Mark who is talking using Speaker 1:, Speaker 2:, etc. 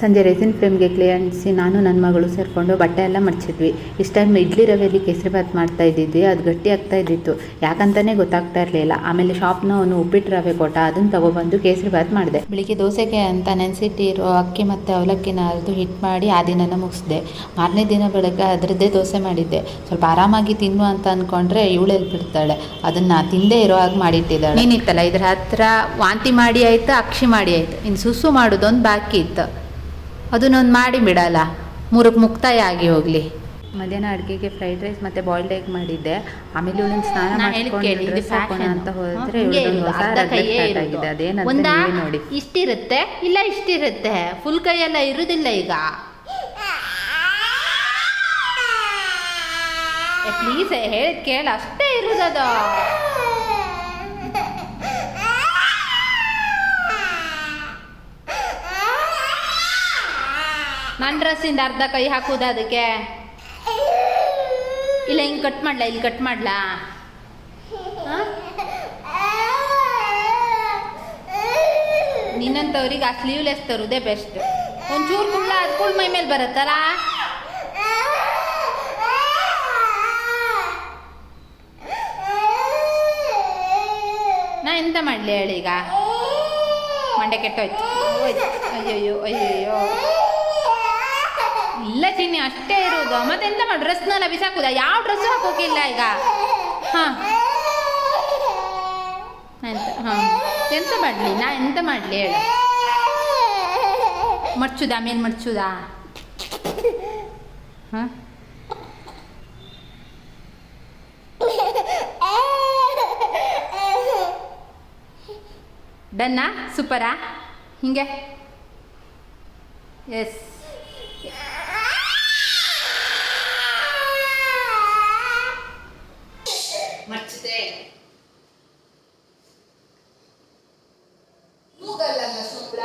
Speaker 1: ಸಂಜೆ resin ಫ್ರೇಮ್ಗೆ clay ಅಂಟಿಸಿ ನಾನು ನನ್ನ ಮಗಳು ಸೇರಿಕೊಂಡು ಬಟ್ಟೆ ಎಲ್ಲ ಮಡಚಿದ್ವಿ. ಇಷ್ಟು ಟೈಮ್ ಇಡ್ಲಿ ರವೆಯಲ್ಲಿ ಕೇಸರಿಬಾತ್ ಮಾಡ್ತಾ ಇದ್ದಿದ್ವಿ. ಅದು ಗಟ್ಟಿ ಆಗ್ತಾ ಇದ್ದಿತ್ತು, ಯಾಕಂತಲೇ ಗೊತ್ತಾಗ್ತಾ ಇರಲಿಲ್ಲ. ಆಮೇಲೆ ಶಾಪ್ನವನು ಉಪ್ಪಿಟ್ಟು ರವೆ ಕೊಟ್ಟ, ಅದನ್ನು ತೊಗೊಬಂದು ಕೇಸರಿಬಾತ್ ಮಾಡಿದೆ. ಬೆಳಿಗ್ಗೆ ದೋಸೆಗೆ ಅಂತ ನೆನೆಸಿಟ್ಟಿರೋ ಅಕ್ಕಿ ಮತ್ತು ಅವಲಕ್ಕಿನ ಅರೆದು ಹಿಟ್ಟು ಮಾಡಿ ಆ ದಿನನ ಮುಗಿಸಿದೆ. ಮಾರನೇ ದಿನ ಬೆಳಗ್ಗೆ ಅದರದ್ದೇ ದೋಸೆ ಮಾಡಿದ್ದೆ. ಸ್ವಲ್ಪ ಆರಾಮಾಗಿ ತಿನ್ನು ಅಂತ ಅಂದ್ಕೊಂಡ್ರೆ ಇವಳೆಲ್ಲಿ ಬಿಡ್ತಾಳೆ, ಅದನ್ನು ತಿಂದೇ ಇರೋ ಹಾಗೆ ಮಾಡಿಟ್ಟಿದ್ದಾಳೆ. ನೀನಿತ್ತಲ್ಲ ಇದ್ರ ಹತ್ರ ವಾಂತಿ ಮಾಡಿ ಆಯಿತು, ಅಕ್ಷಿ ಮಾಡಿ ಆಯಿತು, ಇನ್ನು ಸುಸು ಮಾಡೋದೊಂದು ಬಾಕಿ ಇತ್ತು, ಅದನ್ನೊಂದು ಮಾಡಿ ಬಿಡಲ್ಲ, ಮೂರಕ್ಕೆ ಮುಕ್ತಾಯ ಆಗಿ ಹೋಗಲಿ. ಮಧ್ಯಾಹ್ನ ಅಡುಗೆಗೆ ಫ್ರೈಡ್ ರೈಸ್ ಮತ್ತು ಬಾಯ್ಲ್ಡ್ ಎಗ್ ಮಾಡಿದ್ದೆ. ಆಮೇಲೆ ಇವಳನ್ನ ಸ್ನಾನ ಮಾಡಿಕೊಂಡು ಡ್ರೆಸ್ ಹಾಕೋಣ ಅಂತ ಹೋದರೆ ಇವಳೊಂದು ಹೊಸ ರಗಳೆ ಸ್ಟಾರ್ಟ್ ಆಗಿದೆ. ಅದೇನಂತ ನೀವೇ ನೋಡಿ.
Speaker 2: ಇಷ್ಟಿರುತ್ತೆ, ಇಲ್ಲ ಇಷ್ಟಿರುತ್ತೆ, ಫುಲ್ ಕೈಯೆಲ್ಲ ಇರುವುದಿಲ್ಲ. ಈಗ ಪ್ಲೀಸ್ ಹೇಳಿ ಕೇಳ, ಅಷ್ಟೇ ಇರುದದು. ನನ್ನ ಡ್ರೆಸ್ಸಿಂದ ಅರ್ಧ ಕೈ ಹಾಕುದ ಅದಕ್ಕೆ? ಇಲ್ಲ ಹಿಂಗೆ ಕಟ್ ಮಾಡ್ಲಾ, ಇಲ್ಲಿ ಕಟ್ ಮಾಡ್ಲಾ? ನಿನ್ನಂಥವ್ರಿಗೆ ಆ ಸ್ಲೀವ್ಲೆಸ್ ತರುವುದೇ ಬೆಸ್ಟ್. ಒಂಚೂರು ಕುಳ್ಳ ಅದು ಕುಳ್ ಮೈ ಮೇಲೆ ಬರುತ್ತಲ್ಲ. ನಾ ಎಂತ ಮಾಡಲಿ ಹೇಳಿ, ಈಗ ಮಂಡೆ ಕೆಟ್ಟೋಯ್ತು. ಅಯ್ಯಯ್ಯೋ ಅಯ್ಯಯ್ಯೋ. ಇಲ್ಲ ಚಿನ್ನಿ, ಅಷ್ಟೇ ಇರೋದು. ಮತ್ತೆಂತ ಮಾಡಿ, ಡ್ರೆಸ್ನೆಲ್ಲ ಬಿಸಾಕುದ? ಯಾವ ಡ್ರೆಸ್ ಹಾಕೋಕಿಲ್ಲ ಈಗ. ಹಾಂ ಎಂತ ಮಾಡಲಿ, ನಾ ಎಂತ ಮಾಡಲಿ ಹೇಳು? ಮಡ್ಚುದಾ, ಆಮೇಲೆ ಮಡ್ಚುದಾ? ಹಾಂ ಡನ್ನಾ? ಸೂಪರಾ? ಹಿಂಗೆ ಎಸ್. ಮರ್ಚಿದೆ ಮೂಗಲ್ಲ ಸುಳ್ಳ.